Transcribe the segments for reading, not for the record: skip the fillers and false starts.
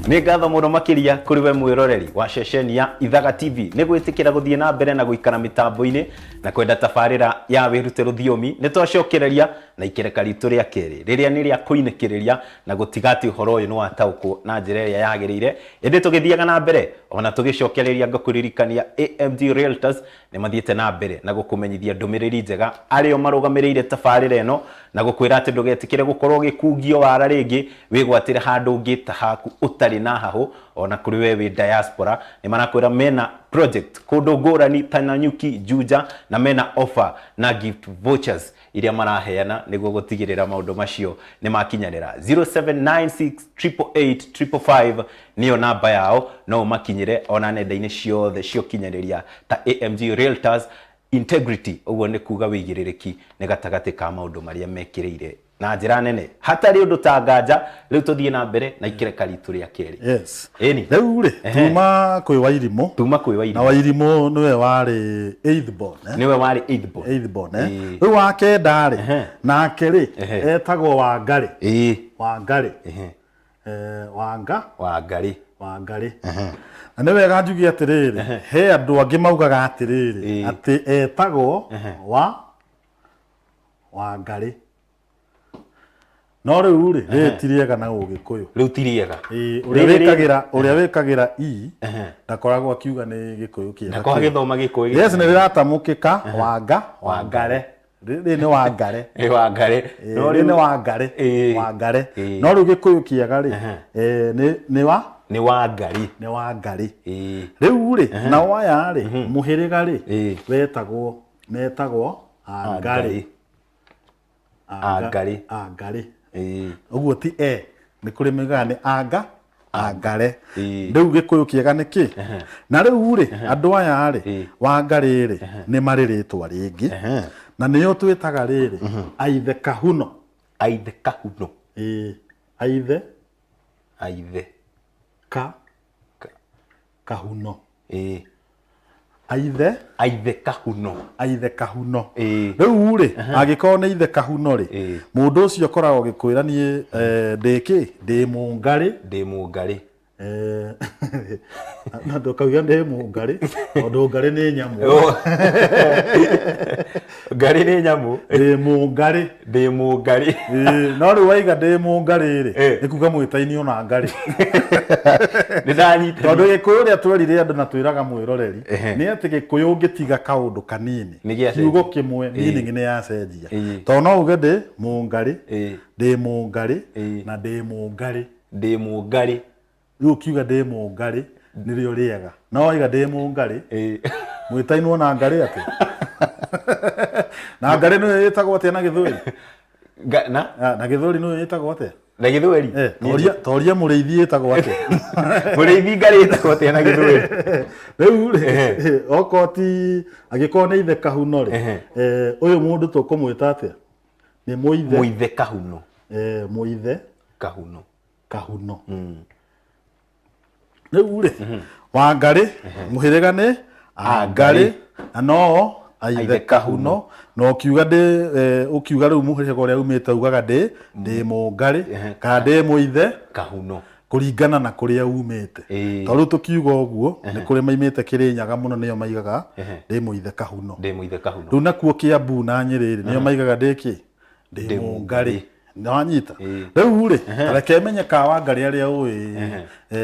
Nĩ ngatho mũno makĩria kũrĩ we mwĩroreri wa ceceni ya Ithaga TV nĩ gwĩtĩkĩra gũthiĩ na mbere na gũikara mĩtambo-inĩ na kwenda tabarĩra ya wĩrute rũthiomi. Nĩ twacokereria na ikereka ritũ rĩa kerĩ rĩrĩa nĩ rĩa kũinĩkĩrĩria na gũtiga atĩ ũhoro ũyũ nĩ wataũkwo na njĩra ĩrĩa yagĩrĩire. Ĩndĩ tũgĩthiaga na mbere ona tũgĩcokereria ngakũririkania AMG Realtors nĩ mathiĩte na mbere na gũkũmenyithia ndũmĩrĩri njega arĩo marũgamĩrĩire tabarĩra ĩno na gũkwĩra atĩ ndũgetĩkĩre gũkorwo gĩkungio wara rĩngĩ wĩgwatĩre handũ ũngĩ ta haku ũtarĩ na hahũ. Ona kũrĩ we wĩ diaspora nĩ marakwĩra mena project kũndũ ngũrani ta Nanyuki, Juja na mena offer na gift vouchers iria maraheana nĩguo gũtigĩrĩra maũndũ macio nĩ makinyanĩra. 0796885555 niyo namba yao, no makinyire ona nenda-inĩ ciothe cio kinyanĩria ta AMG Realtors. Integrity ũguo nĩ kuga wĩigĩrĩrĩki nĩ gatagatĩ ka maũndũ marĩa mekĩrĩire na njĩra nene hatarĩ ũndũ ta nganja. Rĩu tũthiĩ na mbere na ikereka ritũ rĩa kerĩ. Yes. Rĩu rĩ tuma kwĩ Wairimũ. Na Wairimũ niwe warĩ 8th born. Niwe warĩ 8th born. Rĩu wa kenda rĩ nake rĩ etagwo Wangarĩ. Wangarĩ. Na nĩ wega njuge atĩrĩrĩ, he andũ angĩ maugaga atĩrĩrĩ atĩ etagwo Wangarĩ. No rĩu rĩ rĩtiriega na Ũgĩkũyũ. Rĩu tiriega. Ũrĩa wĩkagĩra i ndakoragwo akiuga nĩ Gĩkũyũ kĩega. Ndakoragwo agĩthoma Gĩkũyũ. Yes, nĩ rĩratamũkĩka Wangare. Rĩrĩ nĩ Wangare. No rĩu nĩ Wangare. No rĩu Gĩkũyũ kĩega rĩ nĩ Wangarĩ. Rĩu rĩ na waya rĩ mũhĩrĩga rĩ metagwo Angarĩ. Ũguo ti nĩ kũrĩ mĩgaga nĩ Angare. Rĩu Gĩkũyũ kĩega nĩ kĩ? Na rĩu rĩ andũ aya rĩ Wangarĩ rĩ nĩ marĩ rĩtwa rĩngĩ na nĩyo twĩtaga rĩrĩ Aithe Kahuno. Aithe Kahuno. Kahuno. Aithe Kahuno. Rĩu rĩ angĩkorwo nĩ Ithe Kahuno rĩ mũndũ ũcio akoragwo agĩkwĩra niĩ ndĩ Mũngarĩ. Na ndũkauga ndĩ Mũngarĩ tondũ Ngarĩ nĩ nyamũ. Ngarĩ nĩ nyamũ. Ndĩ Mũngarĩ. No rĩu waiga ndĩ Mũngarĩ rĩ nĩ kuga mwĩtainio na Ngarĩ. Tondũ Gĩkũyũ rĩa twerire andũ na twĩraga mwĩroreri nĩ atĩ Gĩkũyũ ũngĩtiga kaũndũ kanini kiugo kĩmwe meaning nĩ yacenjia. Tondũ no uge ndĩ Mũngarĩ, ndĩ Mũngarĩ na ndĩ Mũngarĩ. Rĩu ukiuga ndĩ Mũngarĩ nĩrĩo rĩega. No waiga ndĩ Mũngarĩ mwĩtainwo na Ngarĩ atĩ. Na Ngarĩ nĩwe ĩtagwo atĩa na Gĩthweri? Na Gĩthweri nĩwe ĩtagwo atĩa? Na Gĩthweri? Toria mũrĩithi ĩtagwo atĩa? Mũrĩithi Ngarĩ ĩtagwo atĩa na Gĩthweri? Rĩu rĩ okorwo ti angĩkorwo nĩ Ithe Kahuno rĩ ũyũ mũndũ tũkũmwĩta atĩa? Nĩ Mũithe Kahuno. Mũithe Kahuno. Rĩu rĩ Wangarĩ mũhĩrĩga nĩ Angarĩ na no Aithe Kahuno. No ukiuga rĩu mũhĩrĩga ũrĩa umĩte ugaga ndĩ Mũngarĩ kana ndĩ Mũithe Kahuno kũringana na kũrĩa umĩte. Tondũ tũkiuga ũguo nĩ kũrĩ maimĩte Kĩrĩnyaga mũno nĩo maigaga ndĩ Mũithe Kahuno. Rĩu nakuo Kĩambu na Nyĩrĩ nĩo maigaga ndĩ Mũngarĩ. Nĩwanyita. Rĩu rĩ reke menye ka Wangarĩ arĩa ũĩ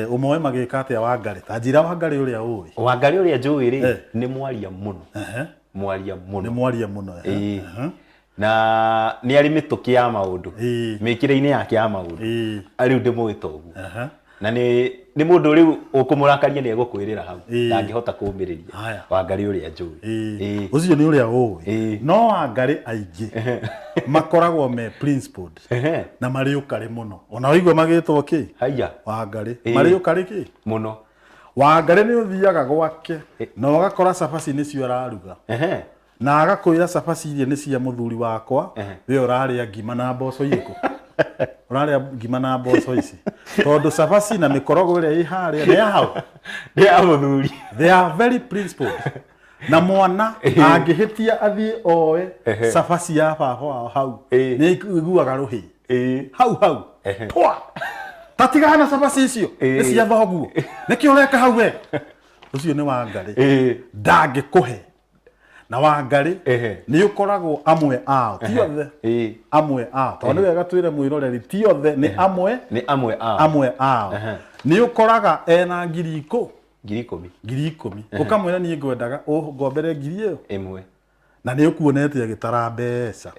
ũmoe magĩka atĩa Wangarĩ. Ta njĩra Wangarĩ ũrĩa ũĩ. Wangarĩ ũrĩa njũĩ rĩ nĩ mwaria mũno. Na nĩ arĩ mĩtũkĩ ya maũndũ mĩkĩre-inĩ yake ya maũndũ. Rĩu ndĩmũĩ ũguo. Na nĩ mũndũ rĩu ũkũmũrakaria nĩ egũkwĩrĩra hau ndangĩhota kũũmĩrĩria. Wangarĩ ũrĩa njũĩ ũcio nĩ ũrĩa ũĩ. No Wangarĩ aingĩ makoragwo me principled na marĩ ũkarĩ mũno. Ona waigua magĩtwo kĩ? Wangarĩ marĩ ũkarĩ kĩ mũno. Wangarĩ nĩ ũthiaga gwake na ũgakora cabaci nĩcio araruga na agakwĩra cabaci iria nĩ cia mũthuri wakwa we ũrarĩa ngima na mboco irĩkũ? Ũrarĩa ngima na mboco ici tondũ cabaci na mĩkorogo ĩrĩa ĩ harĩa nĩ ya hau nĩ ya mũthuri. They are very principled. Na mwana angĩhĩtia athiĩ oe cabaci ya baba wao hau nĩ iguaga rũhĩ hau tatigana cabaci icio nĩ cia thoguo nĩkĩ ũreka hau we ũcio nĩ Wangari ndangĩkũhe na Wangari nĩ ũkoragwo amwe ao ti othe amwe ao tondũ nĩ wega twĩre mwĩroreri ti othe nĩ amwe ao nĩ ũkoraga ena ngiri ikũmi ũkamwĩra niĩ ngwendaga ũngombere ngiri ĩyo na nĩ ũkuonete agĩtara mbeca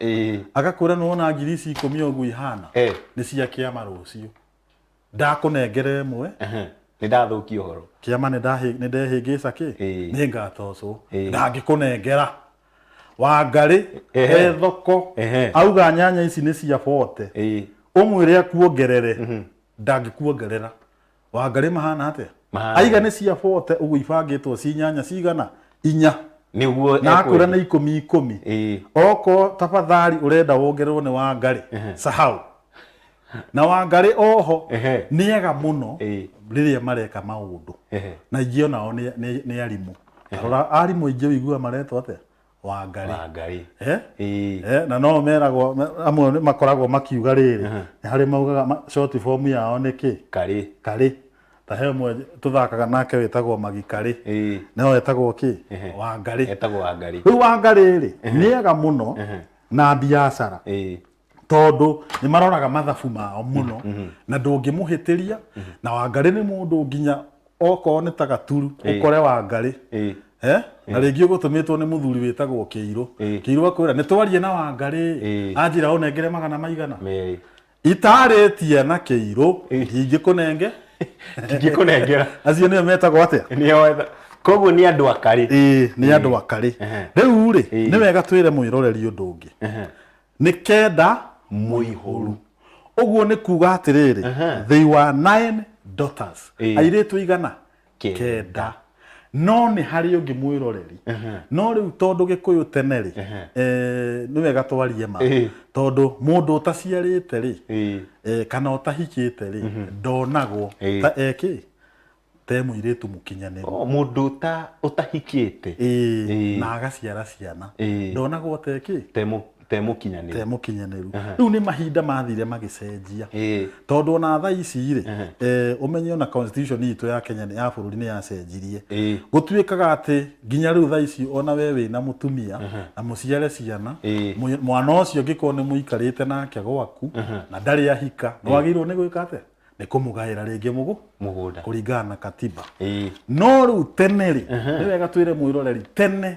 agakwĩra nĩ wona ngiri ici 10 ũguo ihana nĩ cia kĩama rũciũ ndakũnengere ĩmwe nĩ ndathũkia ũhoro kĩama nĩ ndehĩngĩca kĩ nĩ ngatocwo ndangĩkũnengera Wangari thoko auga nyanya ici nĩ cia 40 ũmwĩre akuongerere ndangĩkuongerera Wangari mahana atĩa aiga nĩ cia 40 ũguo ibangĩtwo ci nyanya cigana 4 nĩguo na akwĩra nĩ 10 oko tafadhali ũrenda wongererwo nĩ Wangari sahau na Wangari oho nĩega mũno rĩrĩa mareka maũndũ na ingĩ onao nĩ arimũ arimũ ingĩ wĩigua maretwo atĩa Wangari na no meragwo amwe makoragwo makiuga rĩrĩ nĩ harĩ maugaga short form yao nĩ kĩ Karĩ ta he mwe tuthakaga nake wetagwo Magikari no etagwo kĩ Wangari rĩu Wangari rĩ nĩega mũno na biacara tondũ nĩ maroraga mathabu mao mũno na ndũngĩmũhĩtĩria na Wangari nĩ mũndũ nginya okorwo nĩ ta Gaturu ũkore Wangari na rĩngĩ ũgũtũmĩtwo nĩ mũthuri wĩtagwo Kĩirũ akwĩra nĩ twarie na Wangari anjĩra ũnengere magana maigana itarĩtie na Kĩirũ ingĩkũnengera acio nĩo metagwo atĩa koguo nĩ andũ akari nĩ andũ akari rĩu rĩ nĩ wega twĩre mwĩroreri ũndũ ũngĩ nĩ kenda mũihũru ũguo nĩ kuga atĩrĩrĩ they were 9 daughters airĩtu igana kenda no nĩ harĩ ũngĩ mwĩroreri no rĩu tondũ Gĩkũyũ tene rĩ nĩ wega twarie ma tondũ mũndũ ũtaciarĩte rĩ kana ũtahikĩte rĩ ndonagwo ta ekĩ te mũirĩtu mũkinyanĩru mũndũ ũtahikĩte na agaciara ciana ndonagwo ta ekĩ temũkinyanĩru rĩu nĩ mahinda mathire magĩcenjia tondũ ona thaa ici rĩ ũmenye ona constitution itũ ya Kenya ya bũrũri nĩ yacenjirie gũtuĩkaga atĩ nginya rĩu thaa ici ona we wĩna mũtumia na mũciare ciana mwana ũcio angĩkorwo nĩ mũikarĩte nake gwaku na ndarĩ ahika nĩ wagĩrĩirwo nĩ gwĩka atĩa nĩ kũmũgaĩra rĩngĩ mũgũnda kũringana na katiba no rĩu tene rĩ nĩ wega twĩre mwĩroreri tene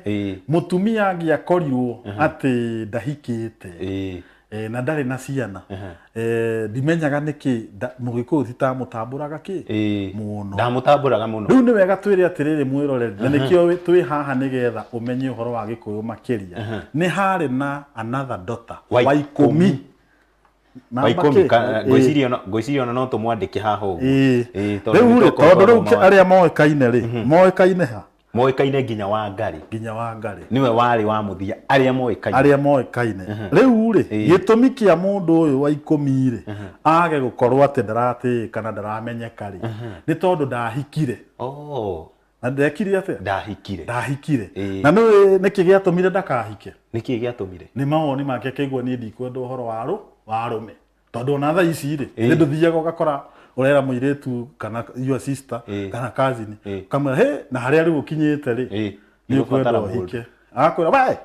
mũtumia angĩakorirwo atĩ ndahikĩte na ndarĩ na ciana ndimenyaga nĩkĩ Mũgĩkũyũ titamũtambũraga kĩ mũno ndamũtambũraga mũno rĩu nĩ wega twĩre atĩrĩrĩ mwĩroreri na nĩkĩo twĩ haha nĩgetha ũmenye ũhoro wa Gĩkũyũ makĩria nĩ harĩ na another daughter Waikũmi ngwĩciria ona no tũmwandĩke haha ũguo rĩu rĩ tondũ rĩu arĩa moĩkaine rĩ moĩkaine ha moĩkaine nginya Wangari nĩwe warĩ wa mũthia arĩa moĩkaine rĩu rĩ gĩtũmi kĩa mũndũ ũyũ wa ikũmi rĩ age gũkorwo atĩ ndaratĩĩka na ndaramenyeka rĩ nĩ tondũ ndahikire na ndekire atĩa ndahikire na nĩkĩ gĩatũmire ndakahike nĩ mawoni make akĩigua niĩ ndikwenda ũhoro wa arũme tondũ ona thaa ici rĩ nĩ ndũthiaga ũgakora ũrera mũirĩtu kana your sister kana cousin kamwe na harĩa rĩu ũkinyĩte rĩ nĩ ũkwenda ũhike akwĩra we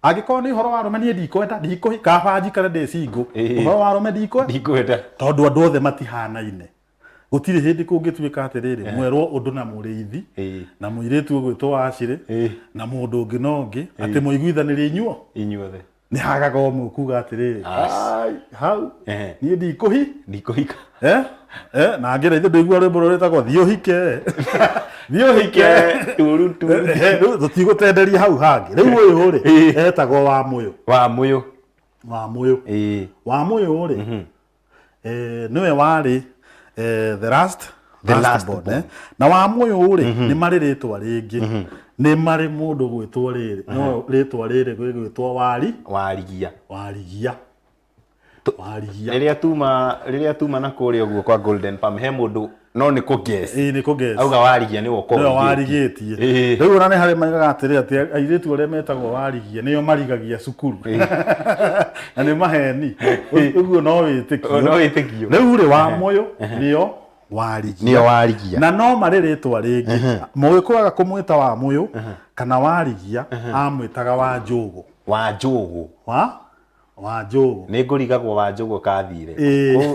angĩkorwo nĩ ũhoro wa arũme niĩ ndikwenda kaba njikare ndĩ single ũhoro wa arũme ndikwenda tondũ andũ othe matihanaine gũtirĩ hĩndĩ kũngĩtuĩka atĩrĩrĩ mwerwo ũndũ na mũrĩithi na mũirĩtu ũgwĩtwo Wachirĩ na mũndũ ũngĩ na ũngĩ atĩ mũiguithanĩrie inyuothe nĩ hagaga ũmwe kuga atĩrĩrĩ hau niĩ ndikũhika na ngĩra ithuĩ ndĩigua rwĩmbo rũrĩa rwĩtagwo thiĩ ũhike tũtigũtenderia hau hangĩ rĩu ũyũ rĩ etagwo Wamũyũ rĩ nĩwe warĩ the last born na Wamũyũ rĩ nĩ marĩ rĩtwa rĩngĩ nĩ marĩ mũndũ gwĩtwo rĩrĩ no rĩtwa rĩrĩ gwĩtwo Warigia rĩrĩa tuma na kũrĩa ũguo kwa Golden Palm he mũndũ no nĩ kũ guess nĩ kũ guess auga warigia nĩ woko nĩwe warigitie rĩu ona nĩ harĩ maigaga atĩrĩ atĩ airĩtu arĩa metagwo warigia nĩo marigagia cukuru na nĩ maheni ũguo no wĩtĩkio rĩu rĩ Wamũyũ nĩo warigia na no marĩ rĩtwa rĩngĩ mũgĩkũraga kũmwĩta Wamũyũ kana warigia amwĩtaga Wanjũgũ nĩ ngũrigagwo Wanjũgũ kathire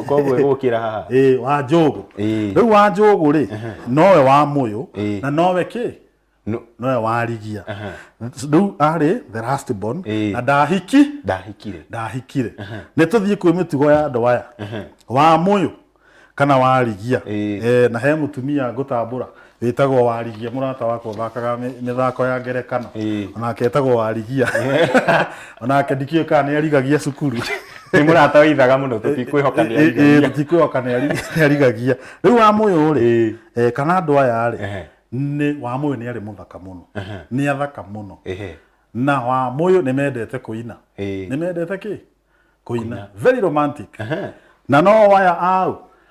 koguo gũkĩra haha Wanjũgũ rĩu Wanjũgũ rĩ nowe Wamũyũ na nowe kĩ nowe warigia rĩu arĩ the last born na ndahikire nĩ tũthiĩ kwĩ mĩtugo ya andũ aya Wamũyũ kana warigia na he mũtumia ngũtambũra wĩtagwo Warigia mũrata wakwa thakaga mĩthako ya ngerekano onake etagwo Warigia onake ndikĩũĩ kana nĩ arigagia cukuru nĩ mũrata wĩthaga mũno tũtikwĩhoka nĩ arigagia rĩu Wamũyũ rĩ kana andũ aya rĩ Wamũyũ nĩ arĩ mũthaka mũno nĩ athaka mũno na Wamũyũ nĩ mendete kũina nĩ mendete kĩ kũina very romantic na no waya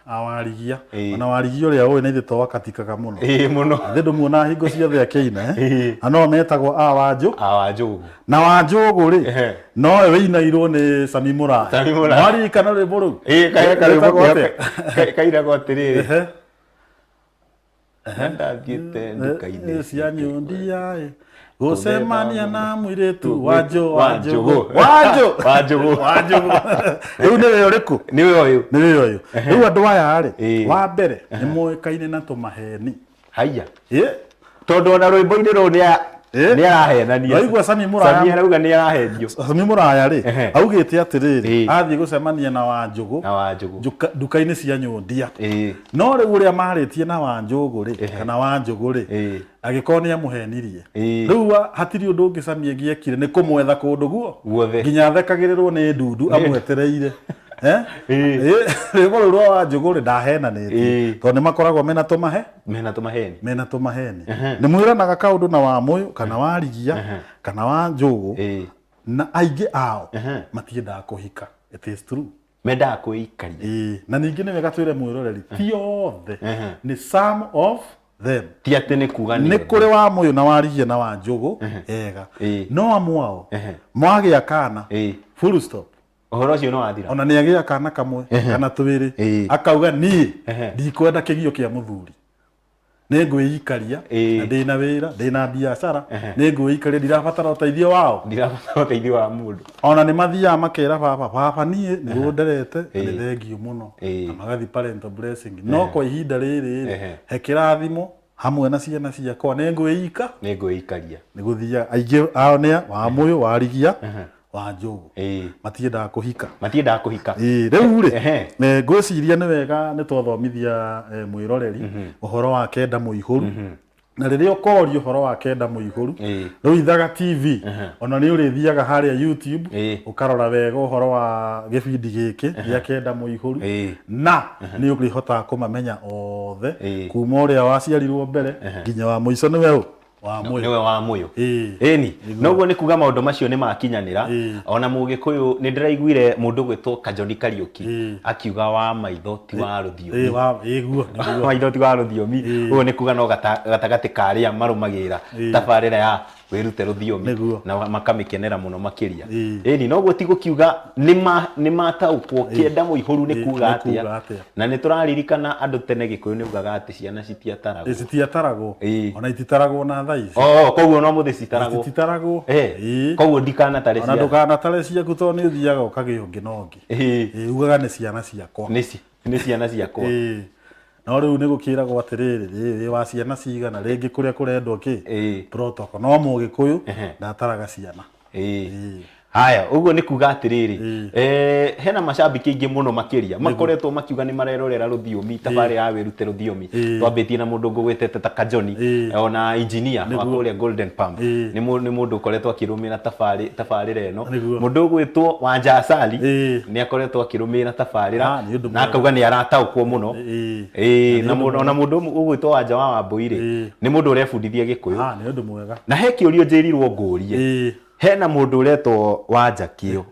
awarigia ona warigia ũrĩa ũĩ nĩ ithe twakatikaga mũno mũno thĩndũ muona hingo ciothe akĩina no metagwo Wanjũgũ na Wanjũgũ rĩ nowe wĩinairwo nĩ Sami Mũraya waririkana rwĩmbo rũu kairagwo atĩrĩrĩ ndathiĩte nduka-inĩ cia nyũndia gũcemania na mũirĩtu Wanjũgũ rĩu nĩwe ũrĩkũ nĩwe ũyũ rĩu andũ aya rĩ wa mbere nĩ mũĩkaine na tũmaheni haiya tondũ ona rwĩmbo-inĩ rũu nĩ arahenania waigua Sami Mũraya arauga nĩ arahenio Sami Mũraya rĩ augĩte atĩrĩrĩ athiĩ gũcemania na Wanjũgũ nduka-inĩ cia nyũndia no rĩu ũrĩa marĩtie na Wanjũgũ rĩ kana Wanjũgũ rĩ agĩkorwo nĩ amũhenirie rĩu hatirĩ ũndũ ũngĩ Sami angĩekire nĩ kũmwetha kũndũ guothe nginya athekagĩrĩrwo nĩ ndundu amwetereire rĩmbo rũu rwa Wanjũgũ rĩ ndahenanĩtie tondũ nĩ makoragwo mena tũmaheni nĩ mwĩranaga kaũndũ na Wamũyũ kana Warigia kana Wanjũgũ na aingĩ ao matiendaga kũhika it is true mendaga kwĩikaria na ningĩ nĩ wega twĩre mwĩroreri ti othe nĩ some of them ti atĩ nĩ kuga nĩ kũrĩ Wamũyũ na Warigia na Wanjũgũ ega no amwe ao mwagĩa kana full stop ũhoro ũcio nĩ wathira ona nĩ agĩa kana kamwe kana twĩrĩ akauga niĩ ndikwenda kĩgio kĩa mũthuri nĩ ngwĩikaria na ndĩna wĩra ndĩna biacara nĩ ngwĩikaria ndirabatara ũteithio wao wa mũndũ ona nĩ mathiaga makera baba niĩ nĩ gũnderete nĩ thengio mũno na magathi parental blessing no kwa ihinda rĩrĩ he kĩrathimo hamwe na ciana ciakwa nĩ ngwĩikaria nĩ gũthiaga aingĩ ao nĩ Wamũyũ Warigia Wanjũgũ matiendaga kũhika rĩu rĩ ngwĩciria nĩ wega nĩ twathomithia mwĩroreri ũhoro wa Kenda Mũihũru na rĩrĩa ũkorio ũhoro wa Kenda Mũihũru rĩu Ithaga TV ona nĩ ũrĩthiaga harĩa YouTube ũkarora wega ũhoro wa gĩbindi gĩkĩ gĩa Kenda Mũihũru na nĩ ũrĩhotaga kũmamenya othe kuma ũrĩa waciarirwo mbere nginya wa mũico nĩwe niwe Wamũyũ ĩni noguo nĩ kuga maũndũ macio nĩ makinyanĩra ona Mũgĩkũyũ nĩ ndĩraiguire mũndũ gwĩtwo Kanjoni Kariũki akiuga wa maitho ti wa rũthiomi maitho ti wa rũthiomi ũguo nĩ kuga no gatagatĩ ka arĩa marũmagĩrĩra tabarĩra ya wĩrute rũthiomi na makamĩkenera mũno makĩria ĩni noguo ti gũkiuga nĩ mataũkwo Kenda Mũihũru nĩ kuga atĩa na nĩ tũraririkana andũ tene Gĩkũyũ nĩ ugaga atĩ ciana citiataragwo ona ititaragwo na thaa ici koguo no mũthĩ citaragwo koguo ndikanatare ona ndũkanatare ciaku tondũ nĩ ũthiaga ũkagĩa ũngĩ na ũngĩ ugaga nĩ ciana ciakwa nĩ ciana ciakwa no rĩu nĩ gũkĩragwo atĩrĩrĩ wa ciana cigana rĩngĩ kũrĩa kũrendwo kĩ protocol no Mũgĩkũyũ ndataraga ciana haya uguo nĩ kuga atĩrĩrĩ hena macambiki aingĩ mũno makĩria makoretwo makiuga nĩ marerorera rũthiomi tabarĩ ya wĩrute rũthiomi twambĩtie na mũndũ ngũgwĩtete ta Kanjoni ona engineer wa kũrĩa Golden Palm nĩ mũndũ ũkoretwo akĩrũmĩra tabarĩra ĩno mũndũ ũgwĩtwo Wanja Asali nĩ akoretwo akĩrũmĩra tabarĩra na akauga nĩ arataũkwo mũno na mũndũ ũgwĩtwo Wanja wa Wambũi nĩ mũndũ ũrebundithia Gĩkũyũ na he kĩũrio njĩrirwo ngũrie hena mũndũ ũretwo Wanja Kĩo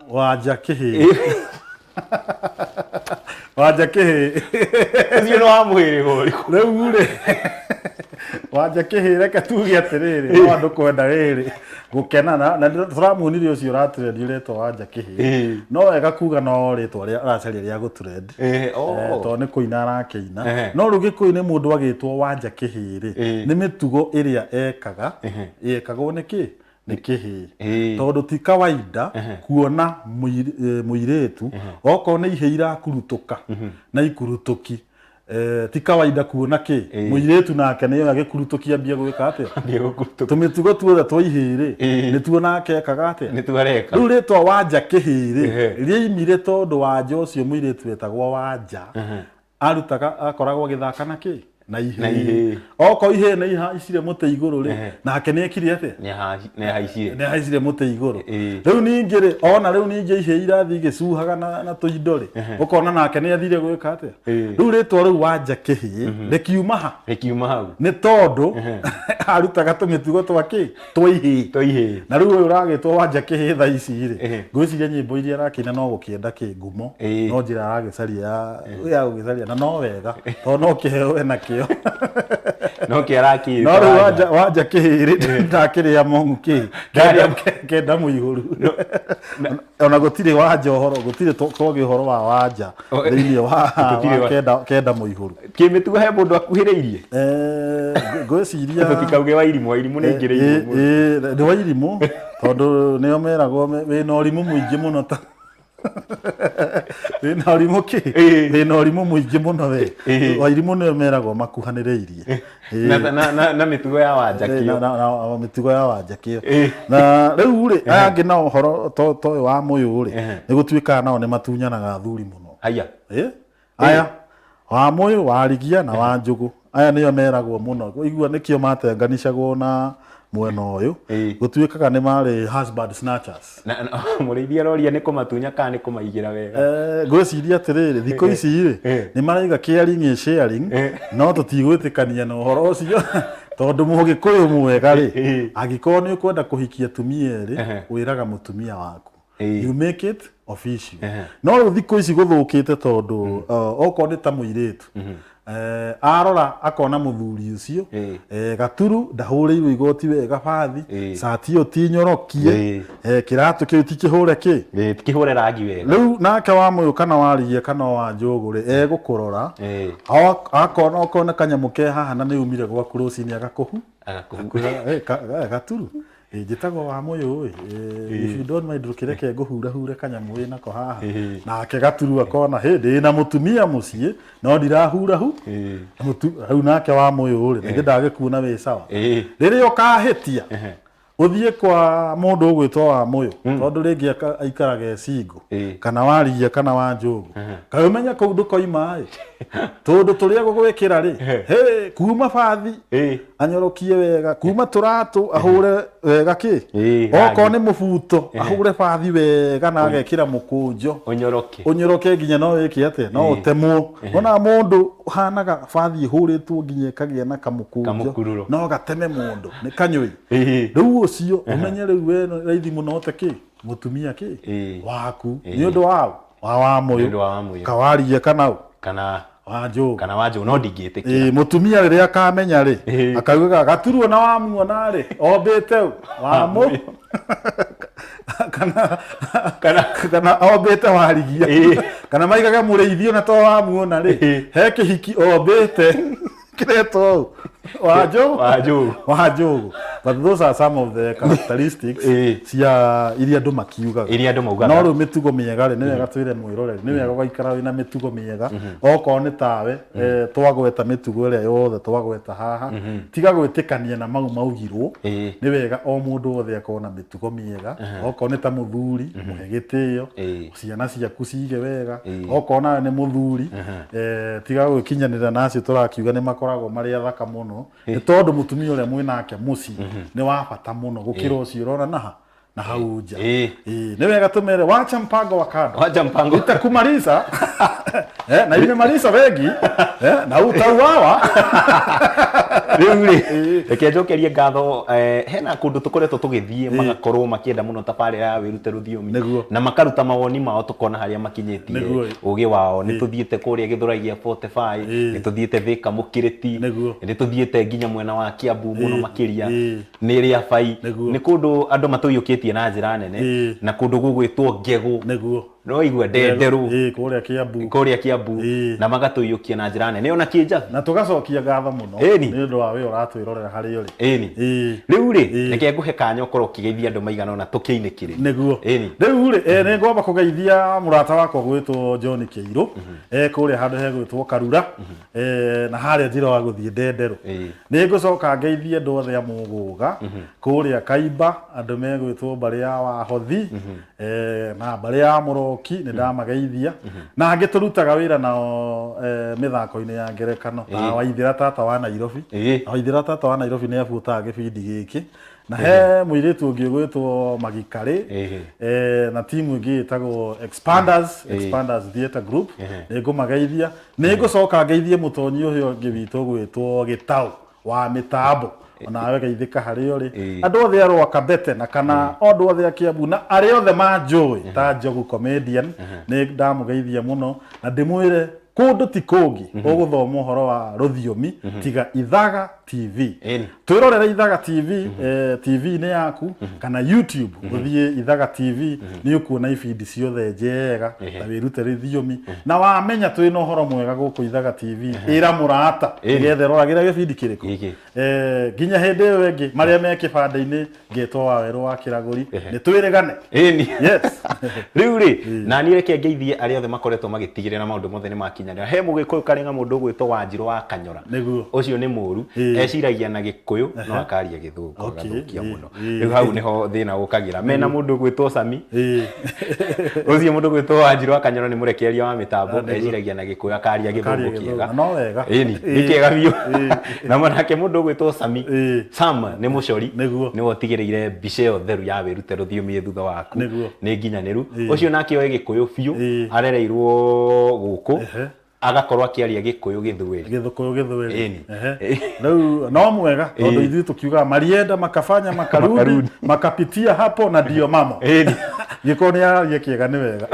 Wanja Kĩhĩ wanja kihi ucio no amwire gori riu ri wanja kihi reke tuge atiriri no andu kwenda riri gukenana na turamunire ucio ratrend uretwo wanja kihi no wega kuga no ritwa ria aracaria ria gutrend to ni kuina arakiina no rugi kuine mundu agitwo wanja kihi ri ni mitugo iria ekagwo niki ni kihi tondu ti kawaida kuona muiretu oko ni ihe irakurutuka na ikurutuki ti kawaida kuona ki muiretu nake ni agikurutukia bia gwika atia tumitugo tuothe twa ihiri ni tuona kekaga atia ni tuareka riu ritwa wanja kihiri riimire tondu wanja ucio muiretu wetagwo wanja arutaga akoragwo githaka na ki na ihe oko ihe na iha icire mute iguru ri nake ni ekire atia ni haicire mute iguru riu ningi ri ona riu ningi ihe irathi gicuhaga na tuindo ri ukona nake ni athire gwika atia riu ritwa riu wanja kihi rikiuma hau ni tondu arutaga tumitugo twa ki twa ihe na riu uyu uragitwo wanja kihi tha ici ri ngwiciria nyimbo iria arakina no gukienda ki ngumo no njira aragicaria ya gugicaria na no wega to no kiheo na kio no kiaraki no wanja kihiri ndakiria mongu ki kenda muiguru ona gutire wanja horo gutire togi horo wa wanja thiini wa kenda muiguru kimitugo he mundu akuhiriirie ngwiciria tutikauge wa irimu ni ngireirwo ni wa irimu tondu nio meragwo wina urimu muingi muno ta wina urimu ki wina urimu muingi muno we wa irimu nio meragwo makuhaniriirie na mitugo ya wanja kio na mitugo ya wanja kio na riu ri angi na horo to wa muyu ri ni gutuika nao ni matunyanaga thuri muno aya wa muyu warigia na wa njugu aya nio meragwo muno igua nikio matenganishagwo na mwena uyu gutuikaga ni mari husband snatchers na murithia roria ni kumatunya kana ni kumaigira wega gwiciria atiriri thiko ici ri ni maraiga caring and sharing no tutigwitikania na uhoro ucio tondu mugikuyu mwega ri agikorwo ni ukwenda kuhikia tumia ri wiraga mutumia waku you make it official no thiko ici guthukite tondu oko ni ta muiretu arora akona muthuri ucio gaturu ndahuriirwo igoti wega bathi sati yo tinyorokie kiratu kiu tikihure ki tikihure rangi wega riu nake wa muyu kana warigie kana wa njugu ri egukurora akona kanyamu ke haha na ni umire gwa close ni agakuhu gaturu njitagwo wa muyu if you don't mind rukireke nguhura kanyamu wina ko haha nake gaturu akona ndi na mutumia mucie no ndirahura hu hau nake wa muyu ri ndagikuona we sawa riri ukahitia uthie kwa mundu ugwitwo wa muyu tondu ringi aikaraga singo kana warigia kana wa njugu kae umenya kuu ndukoima tondu turia gugwikira ri kuma bathi anyorokie wega kuma turatu ahure wega ki oko ni mubuto ahure bathi wega na agekira mukunjo unyoroke nginya no wiki ate no utemwo ona mundu hanaga bathi ihuritwo nginya kagia na kamukunjo no gateme mundu ni kanyui riu ucio umenye riu we raithi muno teki mutumia ki waku ni undu wa muyu kawarigie kana wanju no ndingitikia mutumia riria akamenya ri akauga gaturuo na wamuona ri ombite wa mu kana ombite warigia kana maigaga mureithio na to wamuona ri he kihiki ombite kireto wajogo but those are some of the characteristics cia iria andu makiugaga no ru mitugo miega ri ni wega twire mwiroreri ni wega gwaikara wina mitugo miega oko ni tawe twagweta mitugo iria yothe twagweta haha tiga gwitikania na mau maugirwo ni wega o mundu wothe akona mitugo miega oko ni ta muthuri muhegitio ciana ciaku cige wega oko na ni muthuri tiga gwikinyanira nacio turakiuga ni makoragwo mari athaka muno ni tondu mutumia uria mwinake muci ni wa bata muno gukira ucio urona na hauja ni wega tumere wacha mpango wa kando itakumaliza na imemaliza wengi na utauawa Riu ri reke njokerie ngatho hena kundu tukoretwo tugithie magakorwo makienda muno tabarira ya wirute rũthiomi na makaruta mawoni mao tukona haria makinyitie ugi wao ni tuthiete kuria Githuragia 45 ni tuthiete Thika Mukiriti ni tuthiete nginya mwena wa Kiambu muno makiria ni ria bai ni kundu andu matuyukitie na njira nene na kundu gugwitwo Ngegu no igua ndenderu kuria Kiambu na magatuyukia na njira nene ona Kijabi na tugacokia ngatho muno ni undu wa we uratwirorera hari uri riu ri reke nguhe kanya ukorwo kigeithia andu maigana ona tukiinikire niguo riu ri ni ngomba kugeithia murata wakwa gwitwo John Kiiru kuria handu hegwitwo Karura na haria njira wa guthie ndenderu ni ngucoka ngeithie andu othe a Muguga kuria Kaimba andu megwitwo Mbaria wa Hothi na Mbaria Muroki ni ndamageithia na ngĩturutaga wĩra nao mĩthako-inĩ ya ngerekano na Waithĩra tata wa Nairobi Waithĩra tata wa Nairobi nĩ abutaga gĩbindi gĩkĩ na he mũirĩtu ũngĩ gwĩtwo Magikarĩ na timu ĩngĩ ĩtagwo Expanders Theatre Group nĩ ngũmageithia nĩ ngũcoka ngeithie mũtonyi ũyũ ũngĩ witũ gwĩtwo Gĩtaũ wa mĩtambo ona geithika hari uri andu othe arwa Kabete na kana andu othe a Kiambu na ari othe manjui ta Njogu comedian ni ndamugeithia muno na ndimwire kundu ti kungi uguthoma uhoro wa rũthiomi tiga Ithaga TV twirorera Ithaga TV TV ni yaku kana YouTube uthie Ithaga TV ni ukuona ibindi ciothe njega ta wirute rũthiomi na wamenya twina uhoro mwega guku Ithaga TV ira murata gethe roragira gibindi kiriku ginya hindi iyo ingi maria me kibande-ini ngetwo wa Werũ wa Kiragũri ni twirigane yes riu ri na ni reke ngeithie ari othe makoretwo magitigirira maundu mothe ni makinyanira he Mũgĩkũyũ karenga mundu gwitwo Wanjiru wa Kanyora ucio ni muru eciragia na Gĩkũyũ no akaria Gĩthũngũ agathukia muno riu hau niho thina gukagira mena mundu gwitwo Sami ucio mundu gwitwo Wanjiru wa Kanyora ni murekereria wa mitambo eciragia na Gĩkũyũ akaria Gĩthũngũ kiega no wega ni kiega biu na manake mundu gwitwo Sami Sam ni mucori ni wotigiriire mbica yo theru ya wirute rũthiomi thutha waku ni nginyaniru ucio nake oe Gĩkũyũ biu arereirwo guku agakorwo akiaria Gĩkũyũ Gĩthweri no mwega tondu ithuĩ tukiuga marienda makafanya makarudi makapitia hapo na ndio mamo gĩkorwo nĩ araria kĩega nĩ wega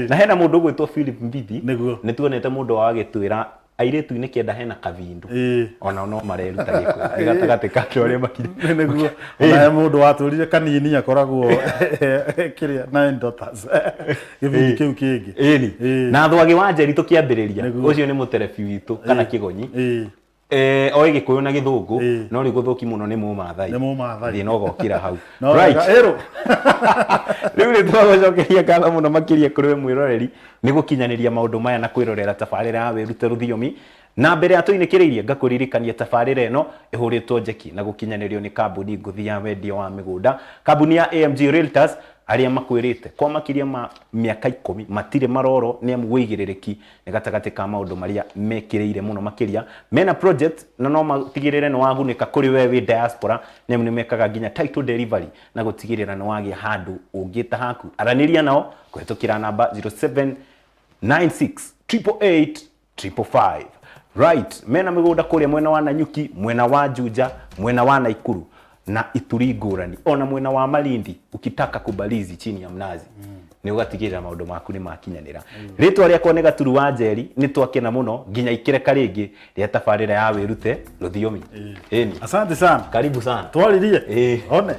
na hena mundu gwitwo Philip Mbithi nĩ tuonete mundu wa gĩtwĩra airĩtu-inĩ kĩenda hena kavindu ona no mareruta Gĩkũyũ gatagatĩ ka arĩa makiri nĩguo ona mũndũ watũrire kanini akoragwo kĩrĩa 9 daughters gĩbindi kĩu kĩngĩ na Thwagi wa Njeri tũkĩambĩrĩria ũcio nĩ mũterebi witũ kana Kĩgonyi oĩ Gĩkũyũ na Gĩthũngũ no rĩ gũthũki muno nĩ Mũmathai thĩna ũgokĩra hau rĩu nĩ twagũcokeria ngatho mũno makĩria kũrĩ we mwĩroreri nĩ gũkinyanĩria maũndũ maya na kwĩrorera tabarĩra ya Wĩrute Rũthiomi na mbere ya tũinĩkĩrĩirie ngakũririkania tabarĩra ĩno ĩhũrĩtwo njeki na gũkinyanĩrio nĩ kambuni ngũthi ya wendia wa mĩgũnda kambuni ya AMG Realtors aria makwirite kwa makiria ma miaka 10 matire maroro ni amu wigiririki ni gatagati ka maundu maria mekiriire muno makiria mena project na no matigirire no wagunika kuri wewe diaspora ni amu ni mekaga ginya title delivery na gutigirira no wagia handu ungita haku araniria nao kwetukira namba 0796888555 right mena migunda kuria mwena wa Nanyuki mwena wa Juja mwena wa Naikuru na Ituri ngũrani ona mwena wa Malindi ukitaka kubalizi chini ya mnazi ni ugatigirira maundu maku ni makinyanira ritwa riakwa ni Gaturu wa Njeri ni twakena muno ginya ikireka ringi ria tabarira ya Wĩrute Rũthiomi asante sana karibu sana twaririe one